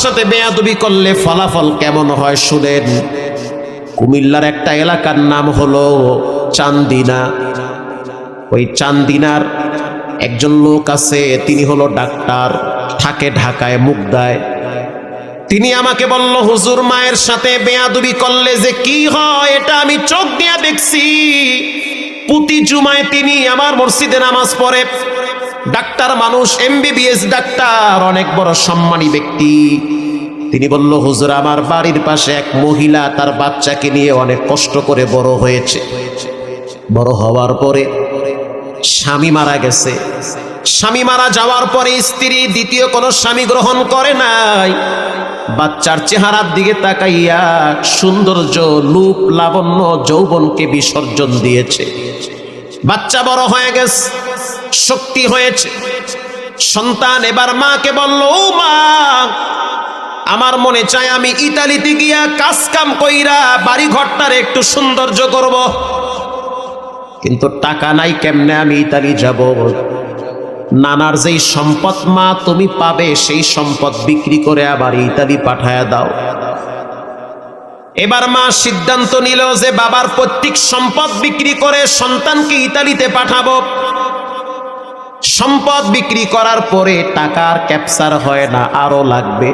সাথে বেয়াদবি করলে ফলাফল কেমন হয় শুনেন। কুমিল্লার একটা এলাকার নাম হলো চান্দিনা। ওই চান্দিনার একজন লোক আছে, তিনি হলো ডাক্তার, থাকে ঢাকায় মুগদায়। তিনি আমাকে বলল, হুজুর মায়ের সাথে বেয়াদবি করলে যে কি হয় এটা আমি চোখ দিয়ে দেখছি। প্রতি জুমায় তিনি আমার মসজিদে নামাজ পড়ে। ডাক্তার মানুষ, MBBS ডাক্তার, অনেক বড় সম্মানী ব্যক্তি। তিনি বলল, হুজুর আমার বাড়ির পাশে এক মহিলা তার বাচ্চাকে নিয়ে অনেক কষ্ট করে বড় হয়েছে। বড় হওয়ার পরে স্বামী মারা গেছে। স্বামী মারা যাওয়ার পরে স্ত্রী দ্বিতীয় কোনো স্বামী গ্রহণ করে নাই। বাচ্চার চেহারার দিকে তাকাইয়া সৌন্দর্য, রূপ, লাবণ্য, যৌবনকে বিসর্জন দিয়েছে। বাচ্চা বড় হয়ে গেছে, শক্তি হয়েছে। সন্তান এবার মাকে বলল, ও মা, আমার মনে চায় আমি ইতালিতে গিয়া কাজ কাম কইরা বাড়ি ঘরটার একটু সৌন্দর্য করব, কিন্তু টাকা নাই, কেমনে আমি ইতালি যাব? নানার যেই সম্পদ মা তুমি পাবে সেই সম্পদ বিক্রি করে আবার ইতালি পাঠায়া দাও। এবার মা সিদ্ধান্ত নিল যে বাবার পৈতৃক সম্পদ বিক্রি করে সন্তানকে ইতালিতে পাঠাবো। সম্পদ বিক্রি করার পরে টাকার ক্যাপচার হয় না, আরো লাগবে।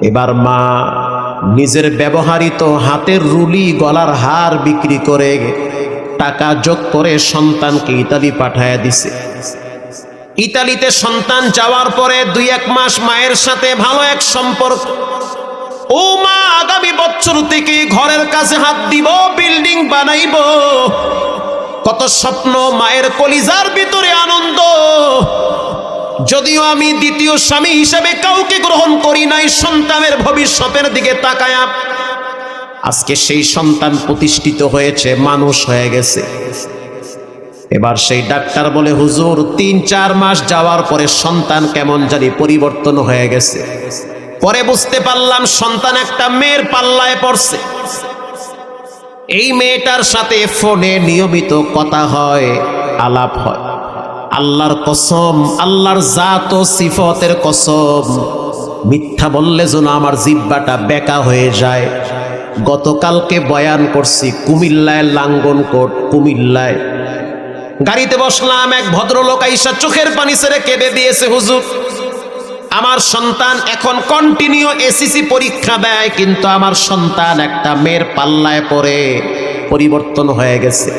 এবার মা নিজের ব্যবহৃত হাতের রুলি, গলার হার বিক্রি করে টাকা যোগ করে সন্তানকে ইতালি পাঠায়া দিছে। ইতালিতে সন্তান যাওয়ার পরে 2-1 মাস মায়ের সাথে ভালো এক সম্পর্ক। ও মা, আগামী বছর থেকে ঘরের কাছে হাত দিব, বিল্ডিং বানাইব। কত স্বপ্ন, মায়ের কলিজার ভিতরে আনন্দ। যদিও আমি দ্বিতীয় স্বামী হিসেবে কাউকে গ্রহণ করি নাই, সন্তানের ভবিষ্যতের দিকে তাকায়া আজকে সেই সন্তান প্রতিষ্ঠিত হয়েছে, মানুষ হয়ে গেছে। এবার সেই ডাক্তার বলে, হুজুর 3-4 মাস যাওয়ার পরে সন্তান কেমন জানি পরিবর্তন হয়ে গেছে। পরে বুঝতে পারলাম সন্তান একটা মেয়ের পাল্লায় পড়ছে। এই মেয়েটার সাথে ফোনে নিয়মিত কথা হয়, আলাপ হয়। আল্লাহর কসম, আল্লাহর জাত ও সিফতের কসম, মিথ্যা বললে যেন আমার জিহ্বাটা বেঁকা হয়ে যায়। গতকালকে বয়ান করছি কুমিল্লায়, লাঙ্গনকোট কুমিল্লায়। গাড়িতে বসলাম, এক ভদ্রলোক আইসা চোখের পানি ছেড়ে কেঁদে দিয়েছে, হুজুর আমার সন্তান এখন কন্টিনিউ SSC পরীক্ষা দেয়, কিন্তু আমার সন্তান একটা মেয়ের পাল্লায় পড়ে পরিবর্তন হয়ে গেছে।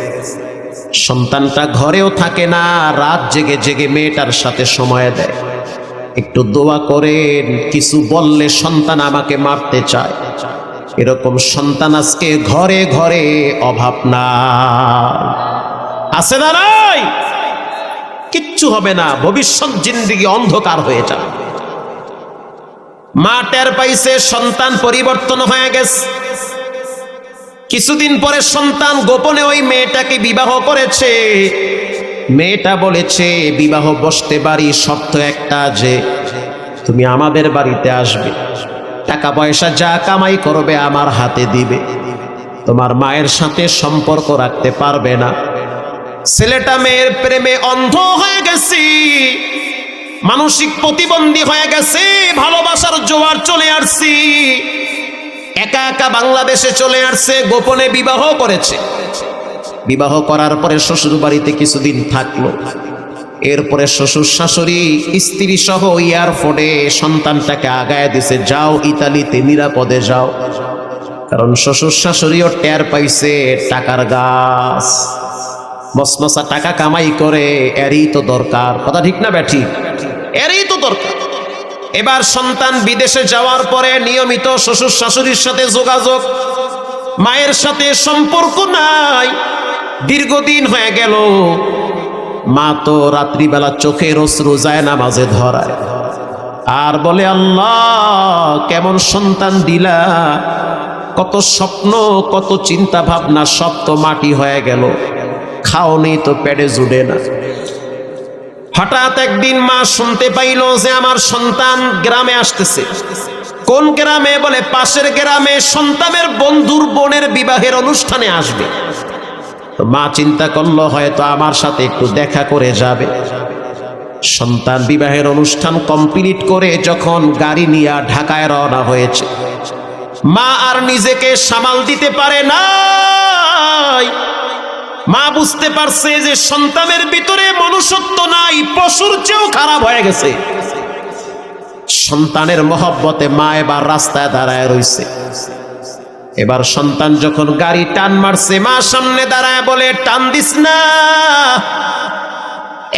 সন্তানটা ঘরেও থাকে না, রাত জেগে জেগে মেয়েটার সাথে সময় দেয়। একটু দোয়া করেন, কিছু বললে সন্তান আমাকে মারতে চায়। এরকম সন্তান আজকে ঘরে ঘরে অভাব না, আছে না? নাই, কিচ্ছু হবে না, ভবিষ্যৎ জিন্দেগি অন্ধকার হয়ে যাবে। মা টের পাইছে সন্তান পরিবর্তন হয়ে গেছে। কিছুদিন পরে সন্তান গোপনে ওই মেয়েটাকে বিবাহ করেছে। মেয়েটা বলেছে, বিবাহ বসতে পারি, শর্ত একটা, যে তুমি আমাদের বাড়িতে আসবে, টাকা পয়সা যা কামাই করবে আমার হাতে দিবে, তোমার মায়ের সাথে সম্পর্ক রাখতে পারবে না। ছেলেটা মেয়ের প্রেমে অন্ধ হয়ে গেছে, মানসিক প্রতিবন্ধী হয়ে গেছে। ভালোবাসার জোয়ার চলে আসছি, একা একা বাংলাদেশে চলে আসছে, গোপনে বিবাহ করেছে। বিবাহ করার পরে শ্বশুর বাড়িতে কিছুদিন থাকলো। এরপরে শ্বশুর শাশুড়ি স্ত্রী সহ এয়ারপোর্টে সন্তানটাকে আগায় দিছে, যাও ইতালিতে নিরাপদে যাও। কারণ শ্বশুর শাশুড়িও টের পাইছে টাকার গাছ, মসমসা টাকা কামাই করে, এরই তো দরকার। কথা ঠিক না ব্যাঠি? এরই তো দরকার। এবার সন্তান বিদেশে যাওয়ার পরে নিয়মিত শ্বশুর শাশুড়ির সাথে যোগাযোগ, মায়ের সাথে সম্পর্ক নাই। দীর্ঘদিন হয়ে গেল। মা তো রাত্রিবেলা চোখের অশ্রু যায় নামাজে ধরায়, আর বলে, আল্লাহ কেমন সন্তান দিলা, কত স্বপ্ন, কত চিন্তা ভাবনা, সব তো মাটি হয়ে গেল, খাও নেই তো পেটে জুড়ে না। হঠাৎ একদিন মা শুনতে পাইল যে আমার সন্তান গ্রামে আসতেছে। কোন গ্রামে? বলে পাশের গ্রামে সন্তানের বন্ধুর বোনের বিবাহের অনুষ্ঠানে আসবে। তো মা চিন্তা করলো হয়তো আমার সাথে একটু দেখা করে যাবে। সন্তান বিবাহের অনুষ্ঠান কমপ্লিট করে যখন গাড়ি নিয়ে ঢাকায় রওনা হয়েছে, মা আর নিজেকে সামাল দিতে পারে নাই। মা বুঝতে পারছে যে সন্তানের ভিতরে মনুষ্যত্ব নাই, পশুর চেয়েও খারাপ হয়ে গেছে। সন্তানের মহব্বতে মা এবার রাস্তায় দাঁড়ায় রইছে। এবার সন্তান যখন গাড়ি টান মারছে, মা সামনে দাঁড়ায় বলে, টান দিস না,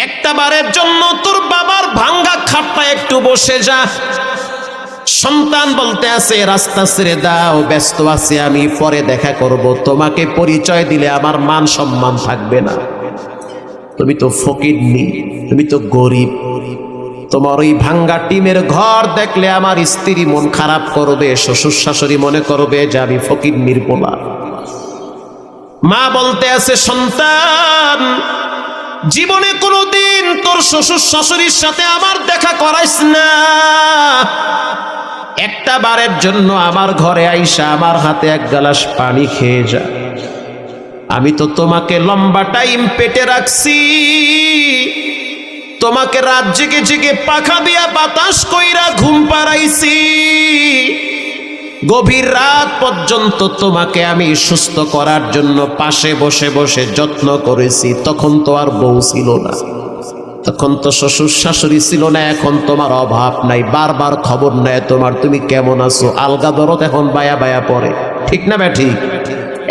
একটা বারের জন্য তোর বাবার ভাঙ্গা খাটটা একটু বসে যা। সন্তান বলতে আছে, রাস্তা ছেড়ে দাও, ব্যস্ত আছি আমি, পরে দেখা করব। তোমাকে পরিচয় দিলে আমার মান সম্মান থাকবে না। তুমি তো ফকিরনি, তুমি তো গরিব। তোমার ওই ভাঙ্গা টিমের ঘর দেখলে আমার স্ত্রী মন খারাপ করবে, শ্বশুর শাশুড়ি মনে করবে যে আমি ফকিরনির পোলা। মা বলতে আছে, সন্তান জীবনে কোনোদিন তোর শ্বশুর শাশুড়ির সাথে আমার দেখা করাইস না। একটা বারের জন্য আমার ঘরে আইসা আমার হাতে এক গ্লাস পানি খেয়ে যা। আমি তো তোমাকে লম্বা টাইম পেটে রাখছি, তোমাকে রাত জেগে জেগে পাখা দিয়া বাতাস কইরা ঘুম পাড়াইছি, গভীর রাত পর্যন্ত তোমাকে আমি সুস্থ করার জন্য পাশে বসে বসে যত্ন করেছি। তখন তো আর বউ ছিল না, তখন তো শ্বশুর শাশুড়ি ছিল না, এখন তোমার অভাব নাই। বারবার খবর নেয় তোমার, তুমি কেমন আছো। আলগা দরদ এখন বায়া বায়া পড়ে, ঠিক না ঠিক?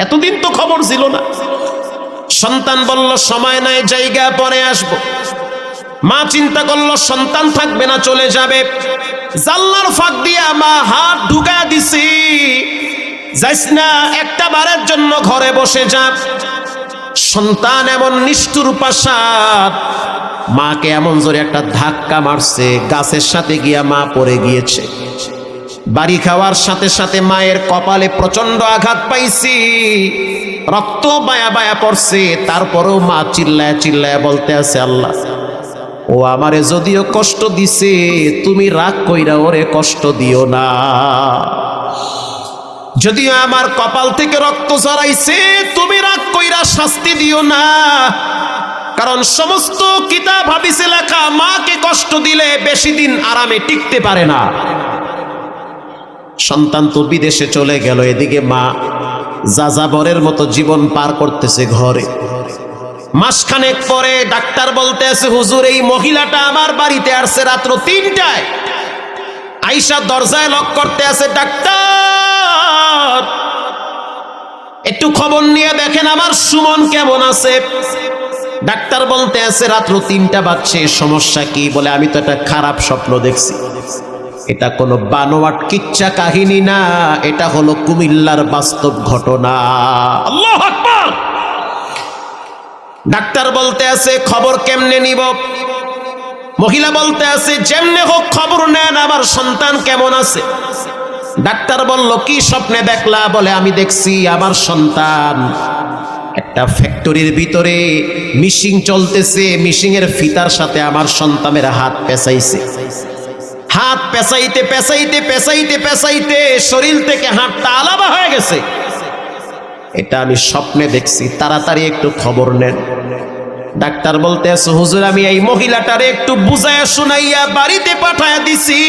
এতদিন তো খবর ছিল না। সন্তান বলল, সময় নাই, জায়গা পরে আসবো। মা চিন্তা করলো সন্তান থাকবে না, চলে যাবে। জানলার ফাঁক দিয়া মা হাত ঢুকা দিছি, যাইস না, একটা বারের জন্য ঘরে বসে যা। সন্তান এমন নিষ্ঠুর পাশাদ, মাকে এমন জোরে একটা ধাক্কা মারছে, গাছের সাথে গিয়া মা পড়ে গিয়েছে। বাড়ি খাওয়ার সাথে সাথে মায়ের কপালে প্রচন্ড আঘাত পাইছি, রক্ত বায়া বায়া পড়ছে। তারপরেও মা চিল্লায় চিল্লায় বলতে আছে, আল্লাহ, ও আমারে যদিও কষ্ট দিছে, তুমি রাগ কইরা ওরে কষ্ট দিও না। যদিও আমার কপাল থেকে রক্ত ঝরাইছে, তুমি রাগ কইরা শাস্তি দিও না। কারণ সমস্ত কিতাব হাদিসে লেখা, মাকে কষ্ট দিলে বেশি দিন আরামে টিকতে পারে না। সন্তান তো বিদেশে চলে গেল, এদিকে মা যাযাবরের মতো জীবন পার করতেছে ঘরে। মাসখানেক পরে ডাক্তার বলতে আছে, হুজুর, এই মহিলাটা আমার বাড়িতে আসছে রাত্র ৩টায়, আইসা দরজায় লক করতে আছে, ডাক্তার একটু খবর নিয়ে দেখেন আমার সুমন কেমন আছে। ডাক্তার বলতে আছে, রাত্র ৩টা বাজছে, সমস্যা কি? বলে, আমি তো একটা খারাপ স্বপ্ন দেখছি। এটা কোনো বানোয়াট কিচ্ছা কাহিনী না, এটা হলো কুমিল্লার বাস্তব ঘটনা। আল্লাহু আকবার। ডাক্তার বলতে আছে, খবর কেমনে নিব? মহিলা বলতে আছে, যেমনে হোক খবর নেন, আমার সন্তান কেমন আছে। ডাক্তার বলল, কি স্বপ্নে দেখলা? বলে, আমি দেখছি আমার সন্তান একটা ফ্যাক্টরির ভিতরে মিশিং চলতেছে, মিশিং এর ফিতার সাথে আমার সন্তানের হাত পেঁচাইছে। হাত পেঁচাইতে পেঁচাইতে পেঁচাইতে পেঁচাইতে শরীর থেকে হাতটা আলাদা হয়ে গেছে। এটা আমি স্বপ্নে দেখছি, তাড়াতাড়ি একটু খবর নেন। ডাক্তার বলতে আছে, হুজুর, আমি এই মহিলাটারে একটু বুঝাইয়া শুনাইয়া বাড়িতে পাঠাইয়া দিছি।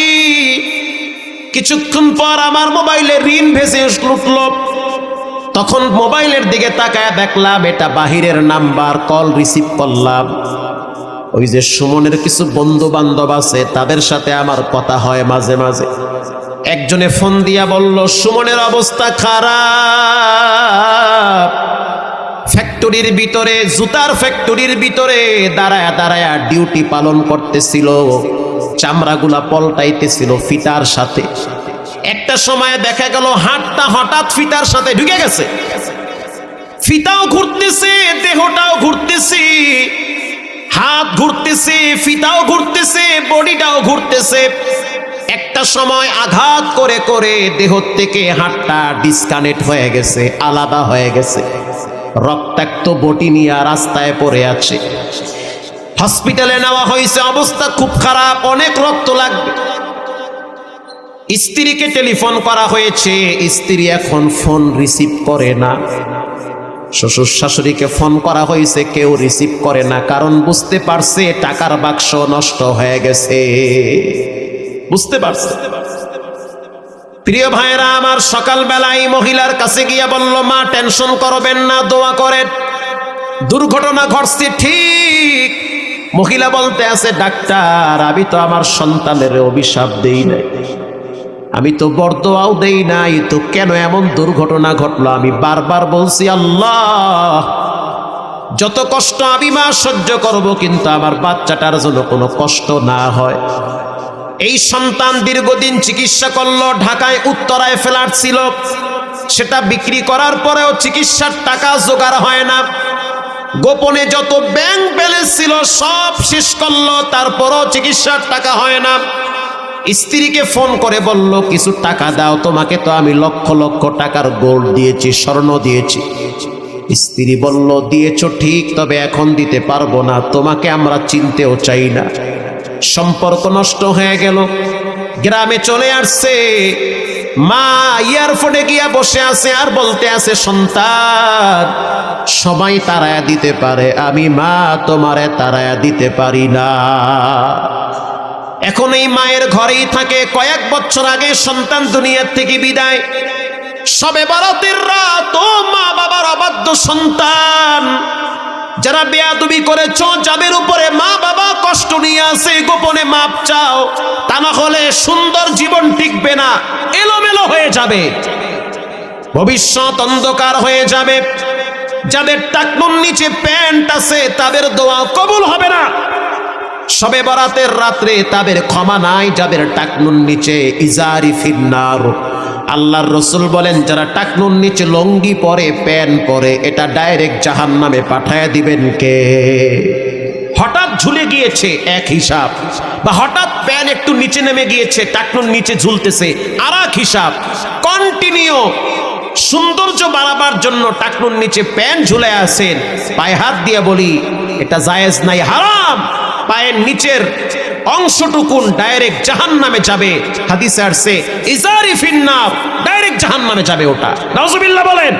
কিছুক্ষণ পর আমার মোবাইলে রিং ভেসে উঠল। তখন মোবাইলের দিকে তাকায় দেখলাম এটা বাহিরের নাম্বার। কল রিসিভ করলাম। ওই যে সুমনের কিছু বন্ধু বান্ধব আছে, তাদের সাথে আমার কথা হয় মাঝে মাঝে। একজনে ফোন দিয়া বলল, সুমনের অবস্থা খারাপ, ফ্যাক্টরির ভিতরে, জুতার ফ্যাক্টরির ভিতরে দাঁড়ায়া দাঁড়ায়া ডিউটি পালন করতেছিল, চামড়াগুলা পল্টাইতেছিল ফিতার সাথে। একটা সময় দেখা গেল হাতটা হঠাৎ ফিতার সাথে ঢুকে গেছে, ফিতাও ঘুরতেছে, দেহটাও ঘুরতেছে, হাত ঘুরতেছে, ফিতাও ঘুরতেছে, বডিটাও ঘুরতেছে। একটা সময় আঘাত করে করে দেহ থেকে হাতটা ডিসকানেক্ট হয়ে গেছে, আলাদা হয়ে গেছে। রক্তাক্ত বটি নিয়ে রাস্তায় পড়ে আছে। হসপিটালে নেওয়া হয়েছে, অবস্থা খুব খারাপ, অনেক রক্ত লাগবে। স্ত্রীকে টেলিফোন করা হয়েছে, স্ত্রী এখন ফোন রিসিভ করে না। শ্বশুর শাশুড়িকে ফোন করা হয়েছে, কেউ রিসিভ করে না, কারণ বুঝতে পারছে টাকার বাক্স নষ্ট হয়ে গেছে। বুঝতে পারছে। প্রিয় ভাইরা আমার, সকালবেলায় মহিলার কাছে গিয়ে বলল, মা টেনশন করবেন না, দোয়া করেন, দুর্ঘটনা ঘটছে ঠিক। মহিলা বলতে আছে, ডাক্তার আমি তো আমার সন্তানের অভিশাপ দেই নাই, আমি তো বরদোয়াও দেই নাই, তো কেন এমন দুর্ঘটনা ঘটলো? আমি বারবার বলছি, আল্লাহ যত কষ্ট আমি মা সহ্য করব, কিন্তু আমার বাচ্চাটার জন্য কোনো কষ্ট না হয়। এই সন্তান দীর্ঘদিন চিকিৎসা করলো, ঢাকায় উত্তরায় ফ্ল্যাট ছিল, সেটা বিক্রি করার পরেও চিকিৎসার টাকা জোগাড় হয় না। গোপনে যত ব্যাংক ব্যালেন্স ছিল সব শেষ করলো, তারপরও চিকিৎসার টাকা হয় না। স্ত্রীকে ফোন করে বলল, কিছু টাকা দাও, তোমাকে তো আমি লক্ষ লক্ষ টাকার গোল্ড দিয়েছি, স্বর্ণ দিয়েছি। স্ত্রী বলল, দিয়েছো ঠিক, তবে এখন দিতে পারবো না, তোমাকে আমরা চিনতেও চাই না। সম্পর্ক নষ্ট হয়ে গেল। গ্রামে চলে আসছে, মা এয়ারপোর্টে গিয়া বসে আছে আর বলতে আছে, সন্তান সবাই তাড়ায়া দিতে পারে, আমি মা তোমারে তাড়ায়া দিতে পারি না। এখন এই মায়ের ঘরেই থাকে। কয়েক বছর আগে সন্তান দুনিয়ার থেকে বিদায়। সবে বরাতের রাত, ও মা বাবার অবাধ্য সন্তান, যারা বেয়াদবি করেছ, যাদের উপরে মা বাবা কষ্ট নিয়ে আসে, গোপনে মাপ চাও, তা না হলে সুন্দর জীবন টিকবে না, এলোমেলো হয়ে যাবে, ভবিষ্যৎ অন্ধকার হয়ে যাবে। যাদের টাকনুর নিচে প্যান্ট আছে তাদের দোয়া কবুল হবে না। সবে বরাতের রাত্রে তাদের ক্ষমা নাই। যাদের টাকনুর নিচে ইজারি ফিন্নার, আল্লাহর রসুল বলেন, যারা টাকনুর নিচে লঙ্গি পরে, প্যান্ট পরে, এটা ডাইরেক্ট জাহান্নামে পাঠায় দিবেন কে? হঠাৎ ঝুলে গিয়েছে এক হিসাব, বা হঠাৎ প্যান্ট একটু নিচে নেমে গিয়েছে, টাকনুর নিচে ঝুলতেছে আর এক হিসাব। কন্টিনিউ সৌন্দর্য বাড়াবার জন্য টাকনুর নিচে প্যান্ট ঝুলে আছেন, পায়ে হাত দিয়ে বলি এটা জায়েজ নাই, হারাম। পায়ের নিচের অংশটুকুন ডাইরেক্ট জাহান্নামে যাবে। হাদিসে আসছে, ইজারি ফিন্নার, ডাইরেক্ট জাহান্নামে যাবে ওটা। নাউজুবিল্লাহ বলেন।